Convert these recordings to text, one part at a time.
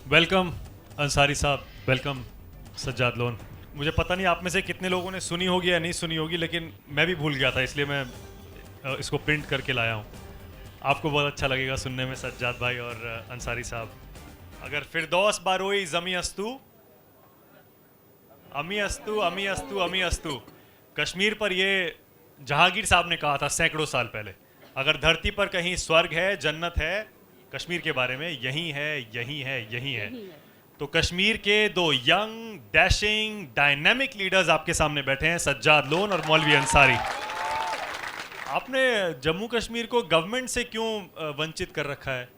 Welcome Ansari साहब, welcome Sajjad loan. मुझे पता नहीं आप में से कितने लोगों ने सुनी होगी या नहीं सुनी होगी, लेकिन मैं भी भूल गया था, इसलिए मैं इसको प्रिंट करके लाया हूँ। आपको बहुत अच्छा लगेगा सुनने में सज्जाद भाई और अंसारी साहब। अगर फिरदौस बारोई ज़मी अस्तु अमी अस्तु अमी अस्तु अमी अस्तु। कश्मीर पर ये जहांगीर साहब ने कहा था सैकड़ों साल पहले, अगर धरती पर कहीं स्वर्ग है, जन्नत है, कश्मीर के बारे में यही है, यही है, यही है। तो कश्मीर के दो यंग, डैशिंग, डायनेमिक लीडर्स आपके सामने बैठे हैं, सज्जाद लोन और मौलवी अंसारी। आपने जम्मू कश्मीर को गवर्नमेंट से क्यों वंचित कर रखा है?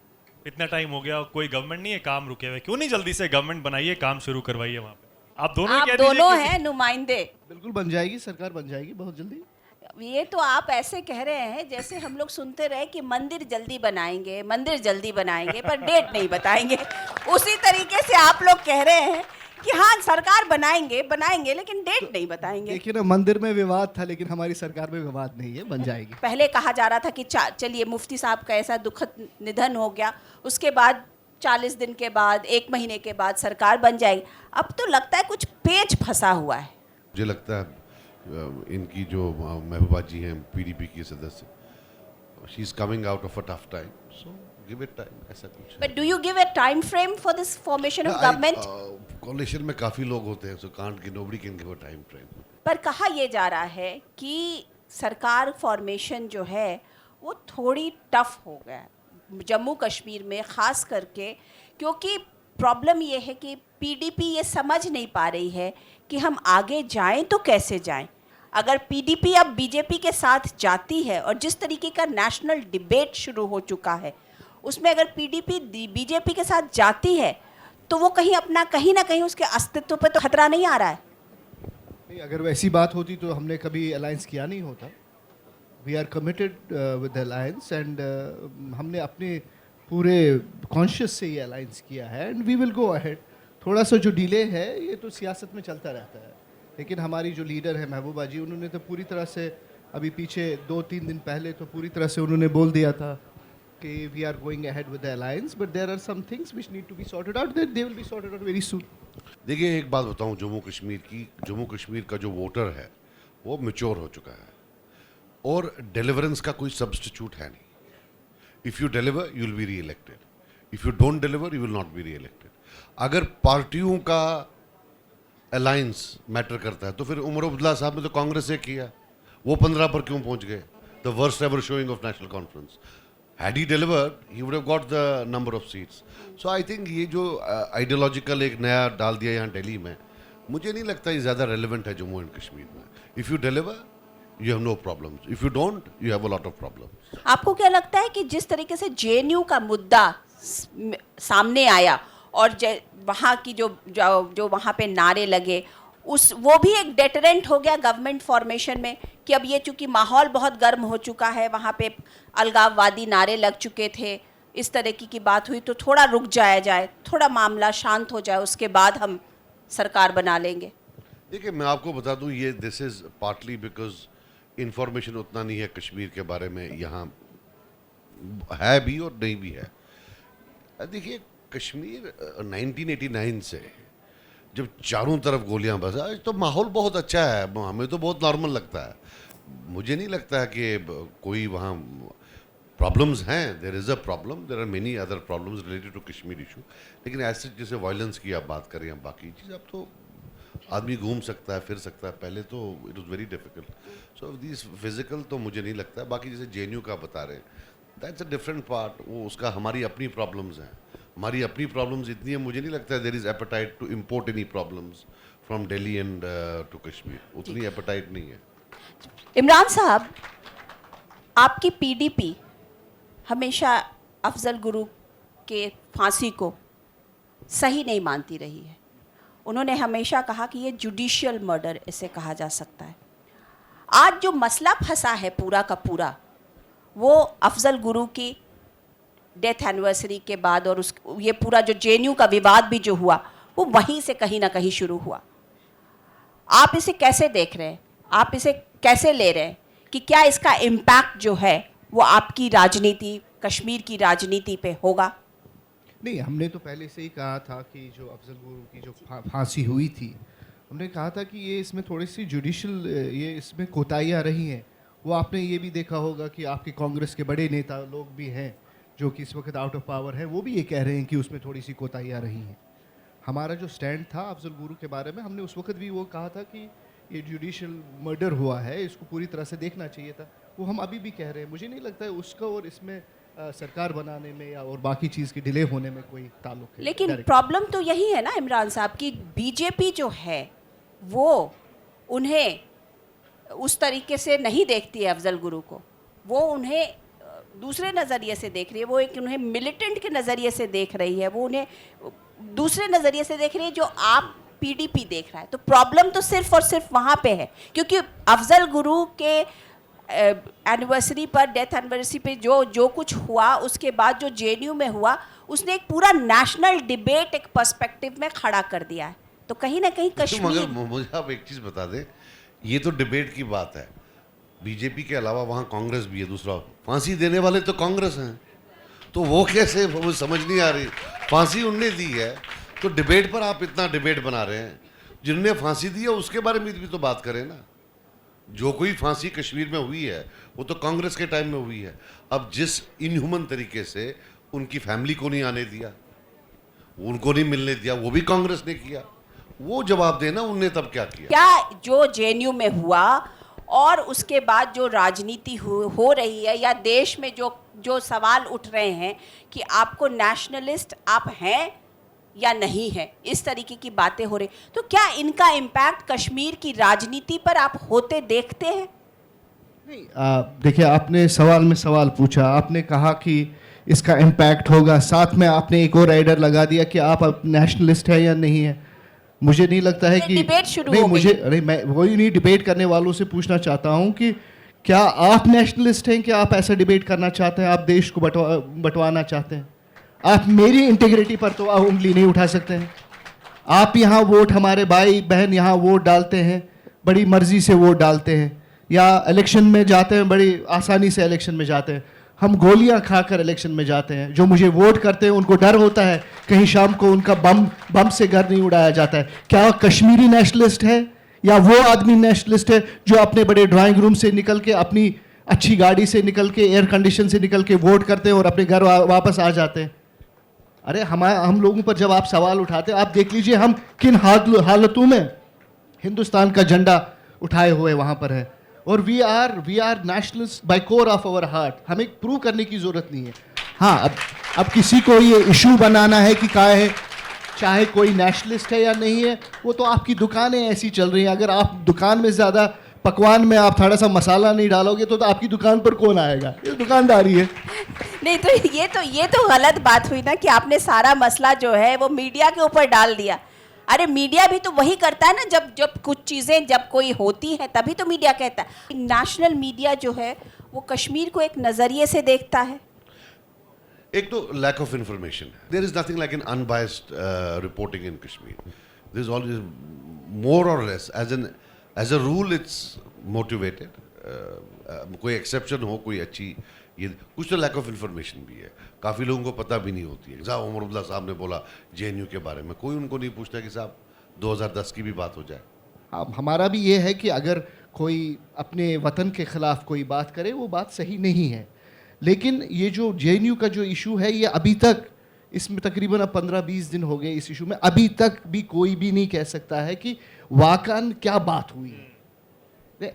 इतना टाइम हो गया, कोई गवर्नमेंट नहीं है, काम रुके हुए। क्यों नहीं जल्दी से गवर्नमेंट बनाइए, काम शुरू करवाइए वहाँ पे? आप दोनों हैं नुमाइंदे। बिल्कुल बन जाएगी, सरकार बन जाएगी बहुत जल्दी। ये तो आप ऐसे कह रहे हैं जैसे हम लोग सुनते रहे कि मंदिर जल्दी बनाएंगे, मंदिर जल्दी बनाएंगे, पर डेट नहीं बताएंगे। उसी तरीके से आप लोग कह रहे हैं कि हाँ सरकार बनाएंगे बनाएंगे, लेकिन डेट नहीं बताएंगे। देखिए ना, मंदिर में विवाद था, लेकिन हमारी सरकार में विवाद नहीं है, बन जाएगी। पहले कहा जा रहा था कि चलिए मुफ्ती साहब का ऐसा दुखद निधन हो गया, उसके बाद 40 दिन के बाद, 1 महीने के बाद सरकार बन जाएगी। अब तो लगता है कुछ पेच फंसा हुआ है। मुझे लगता है इनकी जो महबूबा जी हैं पीडीपी की सदस्य, she is coming out of a tough time, so give it time, ऐसा कुछ। But do you give a time frame for this formation of government? Coalition में काफी लोग होते हैं, सो कांट कि nobody can give a time frame. पर कहा यह जा रहा है कि सरकार फॉर्मेशन जो है वो थोड़ी टफ हो गया है जम्मू कश्मीर में, ख़ास करके क्योंकि प्रॉब्लम ये है कि पीडीपी ये समझ नहीं पा रही है कि हम आगे जाएं तो कैसे जाएं। अगर पीडीपी अब बीजेपी के साथ जाती है और जिस तरीके का नेशनल डिबेट शुरू हो चुका है, उसमें अगर पीडीपी बीजेपी के साथ जाती है तो वो कहीं ना कहीं उसके अस्तित्व पे तो खतरा नहीं आ रहा है? नहीं, अगर वैसी बात होती तो हमने कभी अलायंस किया नहीं होता। We are committed with alliance and हमने अपने पूरे कॉन्शियस से ये अलायंस किया है and we will go ahead. थोड़ा सा जो डिले है ये तो सियासत में चलता रहता है, लेकिन हमारी जो लीडर है महबूबा जी, उन्होंने तो पूरी तरह से अभी पीछे 2-3 दिन पहले तो पूरी तरह से उन्होंने बोल दिया था कि we are going ahead with the alliance, but there are some things which need to be sorted out, that they will be sorted out very soon. देखिए, एक बात बताऊं, जम्मू कश्मीर का जो वोटर है वो मैच्योर हो चुका है और डिलीवरेंस का कोई सब्स्टिट्यूट है नहीं। If you deliver you will be री elected, if you don't deliver you will not be री इलेक्टेड। अगर पार्टियों का अलायंस मैटर करता है तो फिर उमर अब्दुल्ला साहब ने तो कांग्रेस से किया, वो 15 पर क्यों पहुंच गए? The worst ever showing off national conference. Had he delivered he would have got the number of seats. So I think ये जो आइडियोलॉजिकल एक नया डाल दिया यहाँ दिल्ली में, मुझे नहीं लगता ये ज़्यादा रेलिवेंट है जम्मू एंड कश्मीर में। If you deliver you have no problems, if you don't you have a lot of problems। आपको क्या लगता है कि जिस तरीके से जेएनयू का मुद्दा सामने आया और वहाँ की जो वहाँ पे नारे लगे, वो भी एक डेटरेंट हो गया गवर्नमेंट फॉर्मेशन में कि अब ये चूँकि माहौल बहुत गर्म हो चुका है, वहाँ पे अलगाववादी नारे लग चुके थे, इस तरह की बात हुई तो थोड़ा रुक जाए, थोड़ा मामला शांत हो जाए, उसके बाद हम सरकार बना लेंगे? देखिए, मैं आपको बता दूं, ये this is partly because information उतना नहीं है कश्मीर के बारे में, यहाँ है भी और नहीं भी है। देखिए, कश्मीर 1989 से जब चारों तरफ गोलियां बजा, तो माहौल बहुत अच्छा है, हमें तो बहुत नॉर्मल लगता है। मुझे नहीं लगता है कि कोई वहाँ प्रॉब्लम्स हैं। There is a problem, there are many other problems related to Kashmir issue, लेकिन ऐसे जैसे वायलेंस की आप बात करें या बाकी चीज़, अब तो आदमी घूम सकता है, फिर सकता है, पहले तो it was very difficult. So this physical तो मुझे नहीं लगता है। बाकी जैसे जेएनयू का बता रहे हैं, दैट्स अ डिफरेंट पार्ट, वो उसका हमारी अपनी प्रॉब्लम्स हैं। हमारी अपनी प्रॉब्लम्स इतनी है, मुझे नहीं लगता है there is appetite to import any problems from Delhi and to Kashmir, उतनी एपेटाइट नहीं है। इमरान साहब, आपकी पीडीपी हमेशा अफजल गुरु के फांसी को सही नहीं मानती रही है। उन्होंने हमेशा कहा कि ये जुडिशियल मर्डर इसे कहा जा सकता है। आज जो मसला फंसा है पूरा का पूरा, वो अफजल गुरु की डेथ एनिवर्सरी के बाद और ये पूरा जो जेएनयू का विवाद भी जो हुआ, वो वहीं से कहीं ना कहीं शुरू हुआ। आप इसे कैसे देख रहे हैं? आप इसे कैसे ले रहे हैं कि क्या इसका इम्पैक्ट जो है वो आपकी राजनीति, कश्मीर की राजनीति पे होगा? नहीं, हमने तो पहले से ही कहा था कि जो अफजल गुरु की जो फांसी हुई थी, हमने कहा था कि ये इसमें थोड़ी सी जुडिशल ये इसमें कोताहियाँ रही हैं। वो आपने ये भी देखा होगा कि आपके कांग्रेस के बड़े नेता लोग भी हैं जो कि इस वक्त आउट ऑफ पावर हैं, वो भी ये कह रहे हैं कि उसमें थोड़ी सी कोताहियाँ रही हैं। हमारा जो स्टैंड था अफजल गुरु के बारे में, हमने उस वक्त भी वो कहा था कि ये जुडिशल मर्डर हुआ है, इसको पूरी तरह से देखना चाहिए था। वो हम अभी भी कह रहे हैं। मुझे नहीं लगता है उसका और इसमें सरकार बनाने में या और बाकी चीज़ की डिले होने में कोई ताल्लुक है। लेकिन Direct। प्रॉब्लम तो यही है ना इमरान साहब की बीजेपी जो है वो उन्हें उस तरीके से नहीं देखती है अफजल गुरु को, वो उन्हें दूसरे नज़रिए से देख रही है, वो एक उन्हें मिलिटेंट के नज़रिए से देख रही है, वो उन्हें दूसरे नज़रिए से देख रही है जो आप पीडीपी देख रहा है। तो प्रॉब्लम तो सिर्फ और सिर्फ वहाँ पे है, क्योंकि अफजल गुरु के एनिवर्सरी पर, डेथ एनिवर्सरी पे जो कुछ हुआ, उसके बाद जो जेएनयू में हुआ, उसने एक पूरा नेशनल डिबेट एक पर्सपेक्टिव में खड़ा कर दिया है। तो कहीं ना कहीं कश्मीर, मगर मुझे आप एक चीज़ बता दें, ये तो डिबेट की बात है, बीजेपी के अलावा वहाँ कांग्रेस भी है, दूसरा फांसी देने वाले तो कांग्रेस हैं, तो वो कैसे, वो समझ नहीं आ रही। फांसी उनने दी है तो डिबेट पर आप इतना डिबेट बना रहे हैं। जिन्होंने फांसी दी है उसके बारे में भी तो बात करें ना। जो कोई फांसी कश्मीर में हुई है वो तो कांग्रेस के टाइम में हुई है। अब जिस इनह्यूमन तरीके से उनकी फैमिली को नहीं आने दिया, उनको नहीं मिलने दिया, वो भी कांग्रेस ने किया। वो जवाब देना उनने तब क्या किया। क्या जो जेएनयू में हुआ और उसके बाद जो राजनीति हो रही है, या देश में जो सवाल उठ रहे हैं कि आपको नेशनलिस्ट आप हैं या नहीं है, इस तरीके की बातें हो रही, तो क्या इनका इम्पैक्ट कश्मीर की राजनीति पर आप होते देखते हैं? नहीं, देखिए, आपने सवाल में सवाल पूछा, आपने कहा कि इसका इम्पैक्ट होगा, साथ में आपने एक और राइडर लगा दिया कि आप अब नेशनलिस्ट है या नहीं है। मुझे नहीं लगता है कि डिबेट शुरू नहीं, हो मुझे गई। नहीं, मैं वही नहीं, डिबेट करने वालों से पूछना चाहता हूँ कि क्या आप नेशनलिस्ट हैं, क्या आप ऐसा डिबेट करना चाहते हैं, आप देश को बंटवाना चाहते हैं? आप मेरी इंटीग्रिटी पर तो आप उंगली नहीं उठा सकते हैं। आप यहाँ वोट, हमारे भाई बहन यहाँ वोट डालते हैं, बड़ी मर्जी से वोट डालते हैं, या इलेक्शन में जाते हैं, बड़ी आसानी से इलेक्शन में जाते हैं। हम गोलियां खाकर इलेक्शन में जाते हैं। जो मुझे वोट करते हैं उनको डर होता है कहीं शाम को उनका बम से घर नहीं उड़ाया जाता है। क्या कश्मीरी नेशनलिस्ट है या वो आदमी नेशनलिस्ट है जो अपने बड़े ड्राइंग रूम से निकल के, अपनी अच्छी गाड़ी से निकल के, एयर कंडीशन से निकल के वोट करते हैं और अपने घर वापस आ जाते हैं? अरे हम लोगों पर जब आप सवाल उठाते हैं, आप देख लीजिए हम किन हालतों में हिंदुस्तान का झंडा उठाए हुए वहाँ पर है। और we are nationalist by core of our heart. हमें प्रूव करने की ज़रूरत नहीं है। हाँ, अब किसी को ये इशू बनाना है कि क्या है, चाहे कोई नेशनलिस्ट है या नहीं है, वो तो आपकी दुकानें ऐसी चल रही हैं। अगर आप दुकान में ज़्यादा पकवान में आप थोड़ा सा मसाला नहीं डालोगे तो आपकी दुकान पर कौन आएगा? ये दुकानदारी है। नहीं, तो ये तो गलत बात हुई ना कि आपने सारा मसला जो है वो मीडिया के ऊपर डाल दिया। अरे मीडिया भी तो वही करता है ना, जब कुछ चीज़ें जब कोई होती है तभी तो मीडिया कहता है। नेशनल मीडिया जो है वो कश्मीर को एक नज़रिए से देखता है। एक तो lack of information. There is nothing like an unbiased reporting in Kashmir. There is always more or less as a rule it's motivated. कोई एक्सेप्शन हो, कोई अच्छी, ये कुछ तो लैक ऑफ इन्फॉर्मेशन भी है। काफ़ी लोगों को पता भी नहीं होती है। साहब उमर साहब ने बोला जेएनयू के बारे में, कोई उनको नहीं पूछता कि साहब 2010 की भी बात हो जाए। हमारा भी ये है कि अगर कोई अपने वतन के ख़िलाफ़ कोई बात करे वो बात सही नहीं है। लेकिन ये जो जेएनयू का जो इशू है, ये अभी तक, इसमें तकरीबन अब 15-20 दिन हो गए इस इशू में, अभी तक भी कोई भी नहीं कह सकता है कि वाकई क्या बात हुई है।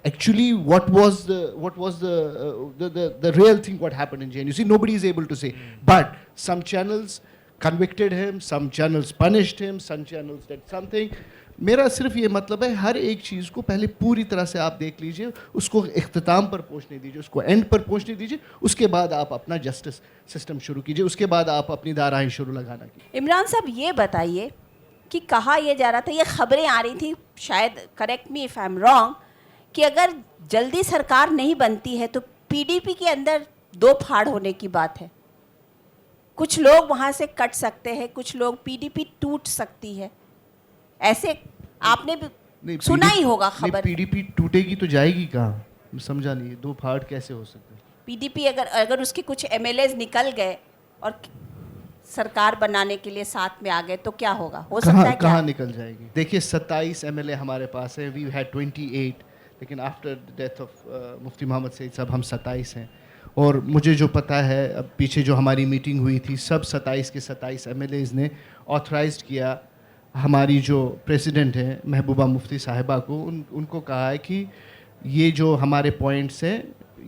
Actually, what was the real thing? What happened in JNU? See, nobody is able to say. But some channels convicted him, some channels punished him, some channels did something. मेरा सिर्फ ये मतलब है, हर एक चीज़ को पहले पूरी तरह से आप देख लीजिए, उसको इख्तिताम पर पहुंचने दीजिए, उसको एंड पर पहुंचने दीजिए, उसके बाद आप अपना जस्टिस सिस्टम शुरू कीजिए, उसके बाद आप अपनी धाराएं शुरू लगाना कीजिए। इमरान साहब, ये बताइए कि कहा यह जा रहा था, ये खबरें आ रही थी, शायद correct me if I am wrong, कि अगर जल्दी सरकार नहीं बनती है तो पीडीपी के अंदर दो फाड़ होने की बात है। कुछ लोग वहाँ से कट सकते हैं, कुछ लोग, पीडीपी टूट सकती है। ऐसे आपने भी सुना ही होगा खबर। पीडीपी टूटेगी तो जाएगी कहाँ? समझा नहीं, दो फाड़ कैसे हो सकते? पीडीपी अगर उसके कुछ एमएलएज निकल गए और सरकार बनाने के लिए साथ में आ गए तो क्या होगा? हो सकता है कहाँ क्या? कहाँ निकल जाएगी? देखिए 27 एमएलए हमारे पास है, वी हैड 28, लेकिन आफ्टर द डेथ ऑफ मुफ्ती मोहम्मद सईद साहब हम 27 हैं। और मुझे जो पता है, अब पीछे जो हमारी मीटिंग हुई थी, सब 27 के 27 एमएलएज ने ऑथराइज्ड किया हमारी जो प्रेसिडेंट हैं महबूबा मुफ्ती साहिबा को, उनको कहा है कि ये जो हमारे पॉइंट्स हैं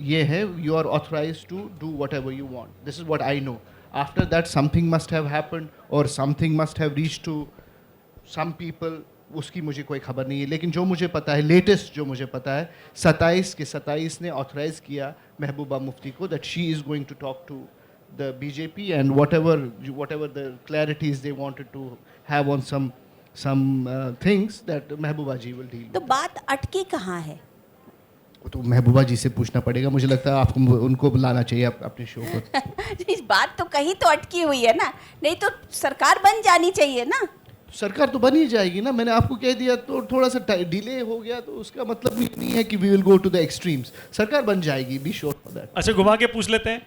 ये है, you are authorise to do whatever you want, this is what I know. After that something must have happened और something must have reach to some people, उसकी मुझे कोई खबर नहीं है। लेकिन जो मुझे पता है, लेटेस्ट जो मुझे पता है, 27 के 27 ने ऑथराइज़ किया महबूबा मुफ्ती को that she is going to talk to the BJP and whatever the clarities they wanted to have on some things that Mehbooba ji will deal तो with. बात अटकी कहाँ है? तो महबूबा जी से पूछना पड़ेगा, मुझे लगता है आपको उनको बुलाना चाहिए अपने शो पर। इस बात तो कहीं तो अटकी हुई है ना, नहीं तो सरकार बन जानी चाहिए ना। सरकार तो बन ही जाएगी ना, मैंने आपको कह दिया। तो थोड़ा सा डिले हो गया तो उसका मतलब ये नहीं है कि we will go to the extremes. सरकार बन जाएगी, बी श्योर फॉर दैट। अच्छा, घुमा के पूछ लेते हैं,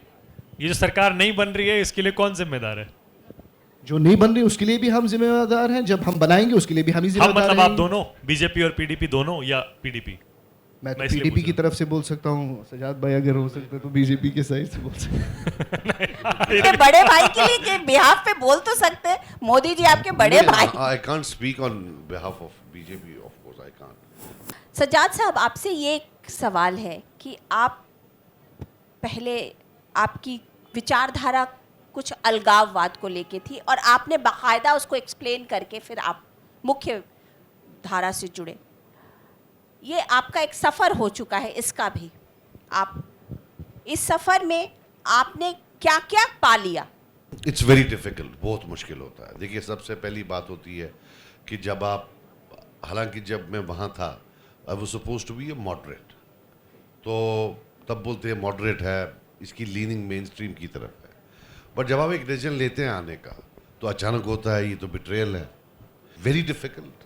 ये जो सरकार नहीं बन रही है इसके लिए कौन जिम्मेदार है? जो नहीं बन रही उसके लिए भी हम जिम्मेदार हैं, जब हम बनाएंगे उसके लिए भी हम ही हम जिम्मेदार मतलब हैं। आप दोनों, बीजेपी और पीडीपी दोनों, या पीडीपी? मैं तो मैं इसलिए पीडीपी पूछ की रहा तरफ से बोल सकता हूँ, सजाद भाई अगर हो सकता है तो बीजेपी के साइड से बोल सकते हैं। अपने बड़े भाई के लिए के बिहाफ पे बोल तो सकते हैं, मोदी जी आपके बड़े भाई। I can't speak on behalf of BJP, of course I can't. Sajjad साहब, आपसे ये एक सवाल है कि आप पहले, आपकी विचारधारा कुछ अलगाववाद को लेके थी और आपने बाकायदा उसको एक्सप्लेन करके फिर आप मुख्य धारा से जुड़े। ये आपका एक सफ़र हो चुका है, इसका भी आप इस सफ़र में आपने क्या क्या पा लिया? इट्स वेरी डिफिकल्ट, बहुत मुश्किल होता है। देखिए, सबसे पहली बात होती है कि जब आप, हालांकि जब मैं वहाँ था, I was supposed to be a moderate, तो तब बोलते हैं मॉडरेट है, इसकी लीनिंग मेन स्ट्रीम की तरफ है। बट जब आप एक डिसीजन लेते हैं आने का, तो अचानक होता है ये तो बिट्रेयल है। Very difficult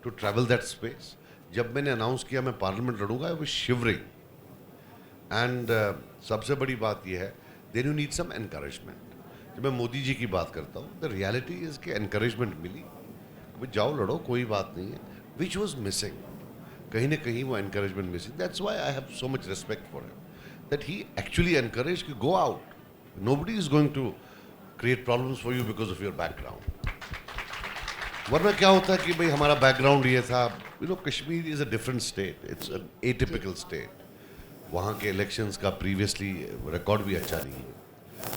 to travel that space. जब मैंने अनाउंस किया मैं पार्लियामेंट लड़ूंगा, आई वाज शिवरिंग। एंड सबसे बड़ी बात यह है, then you need some encouragement. जब मैं मोदी जी की बात करता हूँ, द रियलिटी इज कि एनकरेजमेंट मिली, भाई जाओ लड़ो, कोई बात नहीं है, विच वॉज मिसिंग। कहीं ना कहीं वो encouragement missing. That's why I have so much respect for him, that he actually encourage कि go out, nobody is going to create problems for you because of your background. वरना क्या होता है कि भाई हमारा बैकग्राउंड ये था, you know, Kashmir is a different state, it's an atypical state. वहाँ के इलेक्शंस का प्रीवियसली रिकॉर्ड भी अच्छा नहीं है,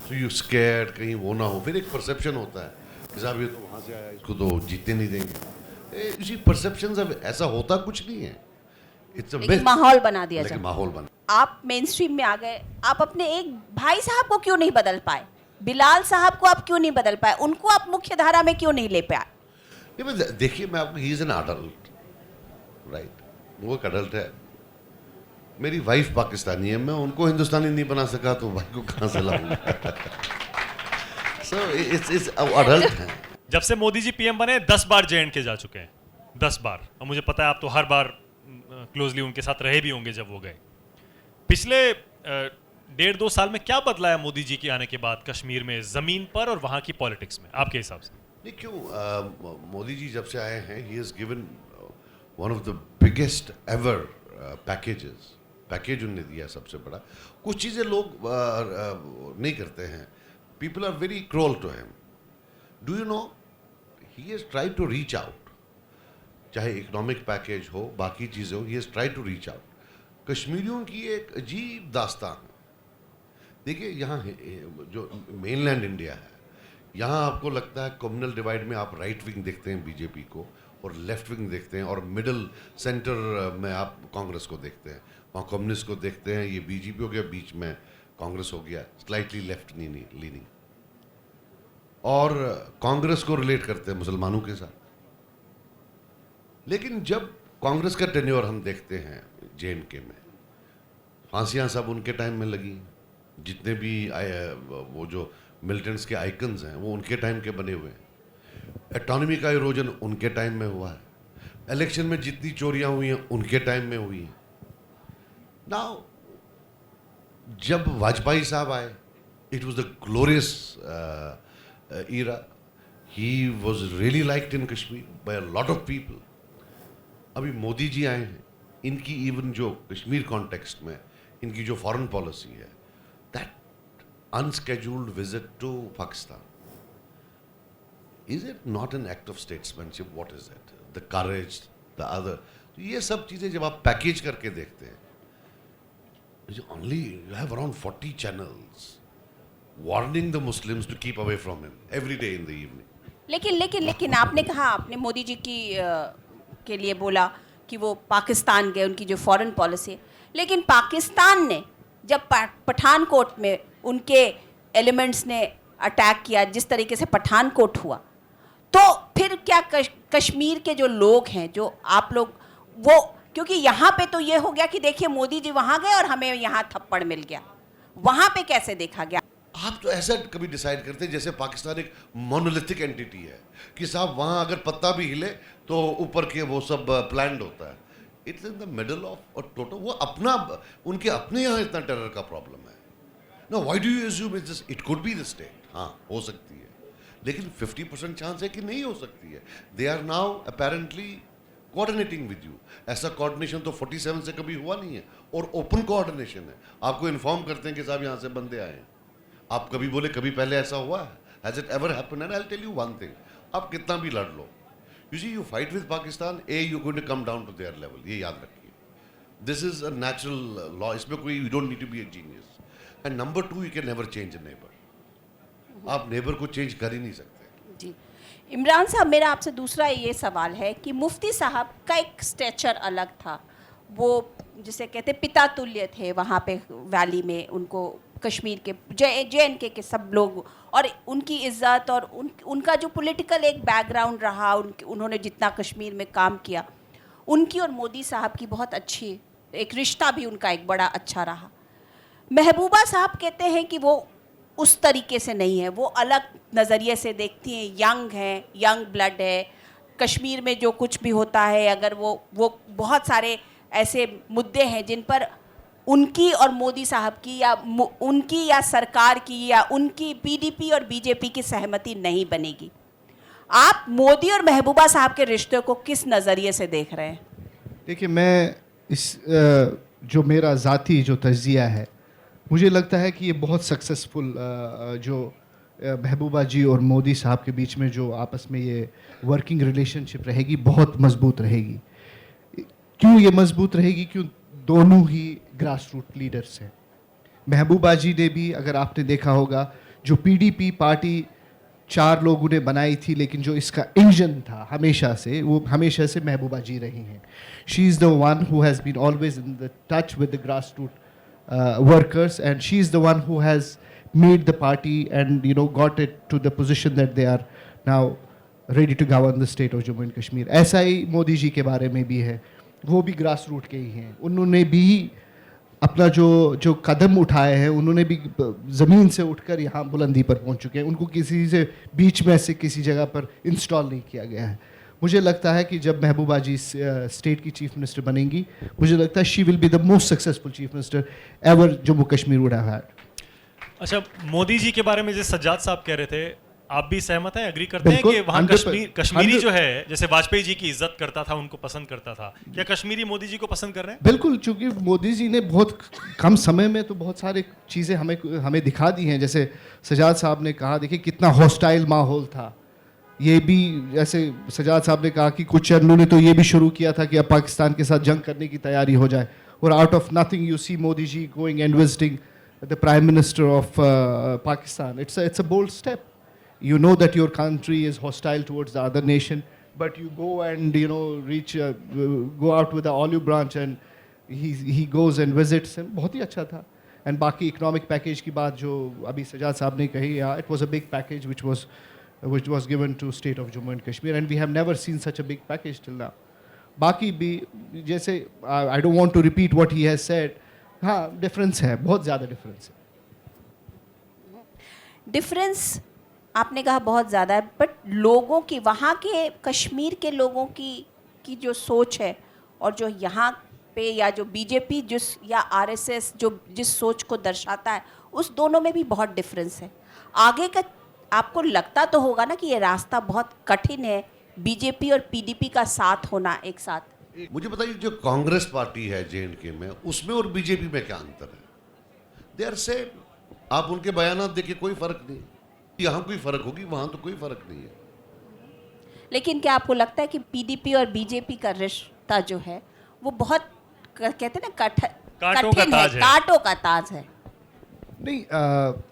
तो यू स्कैर्ड कहीं वो ना हो। फिर एक परसेप्शन होता है कि साहब ये तो वहाँ से आया, इसको तो जीतने नहीं देंगे। इसी परसेप्शन से ऐसा होता कुछ नहीं है। इट्स अ माहौल बना दिया लेकिन जाए। माहौल बना। आप मेन स्ट्रीम में आ गए, आप अपने एक भाई साहब को क्यों नहीं बदल पाए? बिलाल साहब को आप क्यों नहीं बदल पाए? उनको आप मुख्य धारा में क्यों नहीं ले पाए? देखिए, मैं आपको, he is an adult, right, वो एक अडल्ट है। मेरी वाइफ पाकिस्तानी है, मैं उनको हिंदुस्तानी नहीं बना सका तो भाई को कहाँ से लाऊंगा? सो इट्स अडल्ट है। जब से मोदी जी पीएम बने 10 बार J&K जा चुके हैं, 10 बार। और मुझे पता है आप तो हर बार क्लोजली उनके साथ रहे भी होंगे जब वो गए। पिछले 1.5-2 साल में क्या बदला है मोदी जी के आने के बाद कश्मीर में, ज़मीन पर और वहाँ की पॉलिटिक्स में, आपके हिसाब से? नहीं, क्यों, मोदी जी जब से आए हैं, he has given one of the biggest ever package उन्होंने दिया, सबसे बड़ा। कुछ चीज़ें लोग नहीं करते हैं, people are very cruel to him. Do you know, he has tried to reach out, चाहे इकोनॉमिक पैकेज हो, बाकी चीज़ें हो, he has tried to reach out. कश्मीरियों की एक अजीब दास्तान है। देखिए, यहाँ जो मेनलैंड इंडिया है, यहाँ आपको लगता है कम्युनल डिवाइड में आप राइट विंग देखते हैं बीजेपी को, और लेफ्ट विंग देखते हैं, और मिडिल सेंटर में आप कांग्रेस को देखते हैं, वहाँ कम्युनिस्ट को देखते हैं, ये बीजेपी हो गया, बीच में कांग्रेस हो गया, स्लाइटली लेफ्ट लीनिंग, और कांग्रेस को रिलेट करते हैं मुसलमानों के साथ। लेकिन जब कांग्रेस का टेन्योर हम देखते हैं J&K में, फांसियाँ सब उनके टाइम में लगी, जितने भी वो जो मिलिटेंट्स के आइकन्स हैं वो उनके टाइम के बने हुए हैं, एटॉनमी का इरोजन उनके टाइम में हुआ है, इलेक्शन में जितनी चोरियां हुई हैं उनके टाइम में हुई हैं। नाउ जब वाजपेयी साहब आए, it was the glorious era, he was really liked in Kashmir by a lot of people. अभी मोदी जी आए हैं, इनकी इवन जो कश्मीर कॉन्टेक्स्ट में इनकी जो फॉरेन पॉलिसी है, that unscheduled visit to Pakistan, is it not an act of statesmanship? What is it? The courage, the other, तो ये सब चीजें जब आप पैकेज करके देखते हैं, only you have around 40 channels warning the Muslims to keep away from him every day in the evening. लेकिन आपने कहा, आपने मोदी जी की के लिए बोला कि वो पाकिस्तान गए, उनकी जो फॉरेन पॉलिसी है, लेकिन पाकिस्तान ने जब पठानकोट में उनके एलिमेंट्स ने अटैक किया, जिस तरीके से पठानकोट हुआ, तो फिर क्या कश्मीर के जो लोग हैं, जो आप लोग, वो, क्योंकि यहाँ पे तो ये हो गया कि देखिए मोदी जी वहाँ गए और हमें यहाँ थप्पड़ मिल गया, वहाँ पे कैसे देखा गया? आप तो ऐसा कभी डिसाइड करते हैं जैसे पाकिस्तान एक मोनोलिथिक एंटिटी है कि साहब वहाँ अगर पत्ता भी हिले तो ऊपर के वो सब प्लान्ड होता है. It's in the middle of और टोटल, वो अपना, उनके अपने यहाँ इतना टेरर का प्रॉब्लम है. No, why do you assume it could be the state? हाँ, हो सकती है, लेकिन 50% चांस है कि नहीं हो सकती है. They are now apparently coordinating with you. ऐसा कोऑर्डिनेशन तो 47 से कभी हुआ नहीं है, और ओपन कोऑर्डिनेशन है. आपको इन्फॉर्म करते हैं कि साहब यहाँ से बंदे आए हैं. आप कभी बोले कभी पहले ऐसा हुआ है? Has it ever happened? And I will tell you one thing, आप कितना भी लड़ लो, you see, you fight with Pakistan, you going to come down to their level, ये याद रखिए. This is a natural law, इसमें कोई, you don't need to be a genius. And number 2, you can never change a neighbour. आप neighbour को change कर ही नहीं सकते. जी, इमरान साहब, मेरा आपसे दूसरा ये सवाल है कि मुफ्ती साहब का एक स्टेचर अलग था, वो जिसे कहते पिता तुल्य थे वहाँ पे वैली में, उनको कश्मीर के JNK के सब लोग, और उनकी इज़्ज़त और उनका जो पॉलिटिकल एक बैकग्राउंड रहा, उन्होंने जितना कश्मीर में काम किया, उनकी और मोदी साहब की बहुत अच्छी एक रिश्ता भी उनका एक बड़ा अच्छा रहा. महबूबा साहब कहते हैं कि वो उस तरीके से नहीं है, वो अलग नज़रिए से देखती हैं, यंग हैं, यंग ब्लड है, कश्मीर में जो कुछ भी होता है, अगर वो बहुत सारे ऐसे मुद्दे हैं जिन पर उनकी और मोदी साहब की या उनकी या सरकार की या उनकी PDP और BJP की सहमति नहीं बनेगी. आप मोदी और महबूबा साहब के रिश्ते को किस नज़रिए से देख रहे हैं? देखिए, मैं इस जो मेरा ज़ाती जो तज्ज़िया है, मुझे लगता है कि ये बहुत सक्सेसफुल जो महबूबा जी और मोदी साहब के बीच में जो आपस में ये वर्किंग रिलेशनशिप रहेगी, बहुत मजबूत रहेगी. क्यों ये मजबूत रहेगी? क्यों? दोनों ही ग्रास रूट लीडर्स हैं. महबूबा जी ने भी, अगर आपने देखा होगा, जो PDP पार्टी 4 लोगों ने बनाई थी, लेकिन जो इसका इंजन था हमेशा से, वो हमेशा से महबूबा जी रही हैं. She is the one who has been always in the touch with the grass root workers, and she is the one who has made the party and got it to the position that they are now ready to govern the state of Jammu and Kashmir. ऐसा ही मोदी जी के बारे में भी है, वो भी grass root के ही हैं. उन्होंने भी अपना जो कदम उठाए हैं, उन्होंने भी ज़मीन से उठकर यहाँ बुलंदी पर पहुँच चुके हैं. उनको किसी से बीच में से किसी जगह पर इंस्टॉल नहीं किया गया है. मुझे लगता है कि जब महबूबा जी स्टेट की चीफ मिनिस्टर बनेंगी, मुझे लगता है she will be the most successful chief minister ever Jammu Kashmir would have had. अच्छा, मोदी जी के बारे में जैसे सज्जाद साहब कह रहे थे, आप भी सहमत हैं, एग्री करते हैं कि वहाँ कश्मीरी जो है, जैसे वाजपेयी जी की इज्जत करता था, उनको पसंद करता था, क्या कश्मीरी मोदी जी को पसंद कर रहे हैं? बिल्कुल, चूंकि मोदी जी ने बहुत कम समय में तो बहुत सारी चीज़ें हमें दिखा दी हैं. जैसे सजाद साहब ने कहा, देखिए कितना हॉस्टाइल माहौल था. ये भी, जैसे सजाद साहब ने कहा कि कुछ चरणों ने तो ये भी शुरू किया था कि अब पाकिस्तान के साथ जंग करने की तैयारी हो जाए, और out of nothing you see Modi ji going and visiting the prime minister of Pakistan. It's a bold step. You know that your country is hostile towards the other nation, but you go and go out with the olive branch, and he goes and visits him. बहुत ही अच्छा था. And बाकी economic package की बात जो अभी सजाद साहब ने कही, it was a big package which was given to state of Jammu and Kashmir, and we have never seen such a big package till now. बाकी भी जैसे I don't want to repeat what he has said. हाँ, difference है, बहुत ज़्यादा difference है. Difference आपने कहा बहुत ज़्यादा है, बट लोगों की, वहाँ के कश्मीर के लोगों की जो सोच है और जो यहाँ पे या जो BJP या RSS जिस सोच को दर्शाता है, उस दोनों में भी बहुत डिफरेंस है. आपको लगता तो होगा ना कि ये रास्ता बहुत कठिन है, बीजेपी और पीडीपी का साथ होना एक साथ। मुझे बताइए, जो कांग्रेस पार्टी है J&K में, उसमें और बीजेपी में क्या अंतर है? They are same. आप उनके बयानात देखिए, कोई फर्क नहीं। यहाँ कोई फर्क होगी, वहां तो कोई फर्क नहीं है। लेकिन क्या आपको लगता है कि पीडीपी और बीजेपी का रिश्ता जो है वो बहुत कहते हैं ना कांटों का कठिन है, ताज है। कांटों का ताज है? नहीं,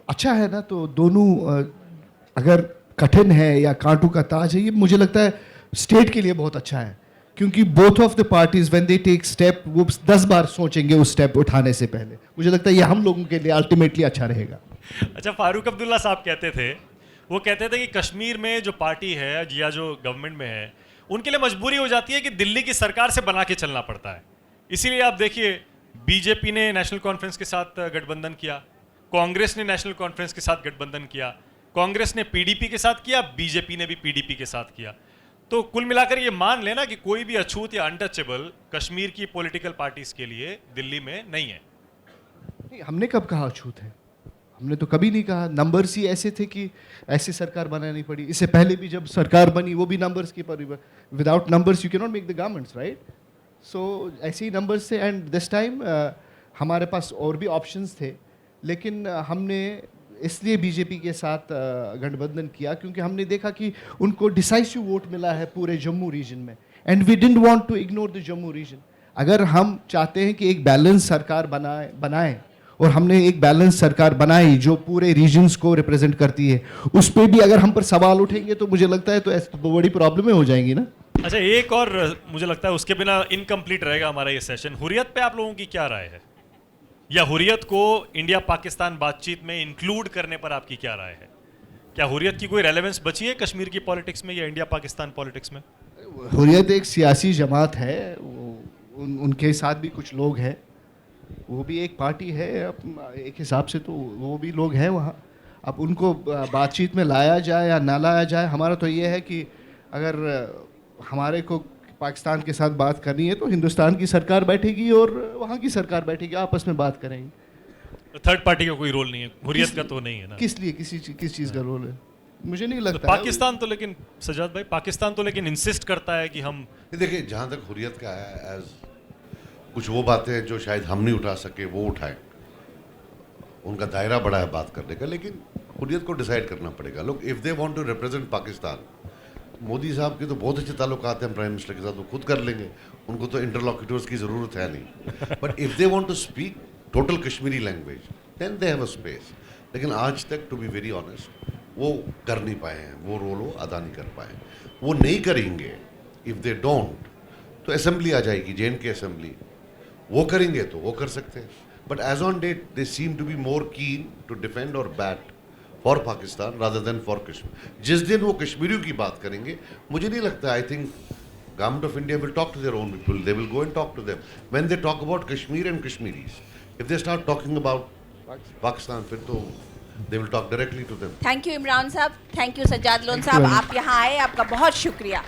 अच्छा है ना, तो दोनों अगर कठिन है या कांटों का ताज है, ये मुझे लगता है स्टेट के लिए बहुत अच्छा है, क्योंकि both of the parties when they take step वो 10 बार सोचेंगे उस स्टेप उठाने से पहले। मुझे लगता है ये हम लोगों के लिए अल्टीमेटली अच्छा रहेगा। अच्छा, फारूक अब्दुल्ला साहब कहते थे, वो कहते थे कि कश्मीर में जो पार्टी है या जो गवर्नमेंट में है, उनके लिए मजबूरी हो जाती है कि दिल्ली की सरकार से बना के चलना पड़ता है। इसीलिए आप देखिए, बीजेपी ने नेशनल कॉन्फ्रेंस के साथ गठबंधन किया, कांग्रेस ने नेशनल कॉन्फ्रेंस के साथ गठबंधन किया, कांग्रेस ने पीडीपी के साथ किया, बीजेपी ने भी पीडीपी के साथ किया। तो कुल मिलाकर ये मान लेना कि कोई भी अछूत या अनटचेबल कश्मीर की पॉलिटिकल पार्टीज के लिए दिल्ली में नहीं है। नहीं, हमने कब कहा अछूत है? हमने तो कभी नहीं कहा। नंबर्स ही ऐसे थे कि ऐसी सरकार बनानी पड़ी। इससे पहले भी जब सरकार बनी वो भी नंबर्स की पर, without numbers you can not make the governments, right? So ऐसे ही नंबर्स थे। एंड दिस टाइम हमारे पास और भी ऑप्शंस थे, लेकिन हमने इसलिए बीजेपी के साथ गठबंधन किया क्योंकि हमने देखा कि उनको डिसाइसिव वोट मिला है पूरे जम्मू रीजन में, and we didn't want to ignore the Jammu region. अगर हम चाहते हैं कि एक बैलेंस सरकार बनाए और हमने एक बैलेंस सरकार बनाई जो पूरे रीजन्स को रिप्रेजेंट करती है, उस पर भी अगर हम पर सवाल उठेंगे तो मुझे लगता है तो ऐसी तो बड़ी प्रॉब्लमें हो जाएंगी ना। अच्छा, एक और मुझे लगता है उसके बिना इनकम्प्लीट रहेगा हमारा ये सेशन। हुर्रियत पे आप लोगों की क्या राय है, या हुर्रियत को इंडिया पाकिस्तान बातचीत में इंक्लूड करने पर आपकी क्या राय है? क्या हुर्रियत की कोई रेलेवेंस बची है कश्मीर की पॉलिटिक्स में या इंडिया पाकिस्तान पॉलिटिक्स में? हुर्रियत एक सियासी जमात है, उनके साथ भी कुछ लोग हैं, वो भी एक पार्टी है एक हिसाब से, तो वो भी लोग हैं वहाँ। अब उनको बातचीत में लाया जाए या ना लाया जाए, हमारा तो ये है कि अगर हमारे को पाकिस्तान के साथ बात करनी है तो हिंदुस्तान की सरकार बैठेगी और वहाँ की सरकार बैठेगी, आपस में बात करेंगे। थर्ड पार्टी का कोई रोल नहीं है, हुर्रियत का तो नहीं है ना। किस लिए किस चीज़ का रोल है? मुझे नहीं लगता तो पाकिस्तान तो, लेकिन सजाद भाई, पाकिस्तान तो लेकिन इंसिस्ट करता है कि हम, देखिए, जहाँ तक हुर्रियत का है, एज कुछ वो बातें हैं जो शायद हम नहीं उठा सके वो उठाएं, उनका दायरा बड़ा है बात करने का, लेकिन हुर्रियत को डिसाइड करना पड़ेगा। लोग if they want to represent Pakistan, Modi साहब के तो बहुत अच्छे ताल्लुकात हैं प्राइम मिनिस्टर के साथ, वो खुद कर लेंगे, उनको तो इंटरलॉक्यूटर्स की ज़रूरत है नहीं। But if they want to speak total Kashmiri language, then they have a space. लेकिन आज तक, टू बी वेरी ऑनेस्ट, वो कर नहीं पाए हैं, वो रोल वो अदा नहीं कर पाए, वो नहीं करेंगे। इफ़ दे डोंट, तो असेंबली आ जाएगी, J&K असेंबली, वो करेंगे तो वो कर सकते हैं। But as on date they seem to be more keen to defend और bat for Pakistan rather than for Kashmir. जिस दिन वो कश्मीरियों की बात करेंगे, मुझे नहीं लगता, I think government of India will talk to their own people, they will go and talk to them when they talk about Kashmir and Kashmiris. If they start talking about Pakistan, फिर तो they will talk directly to them. Thank you Imran साहब, thank you Sajjad loan साहब, आप यहाँ आए, आपका बहुत शुक्रिया।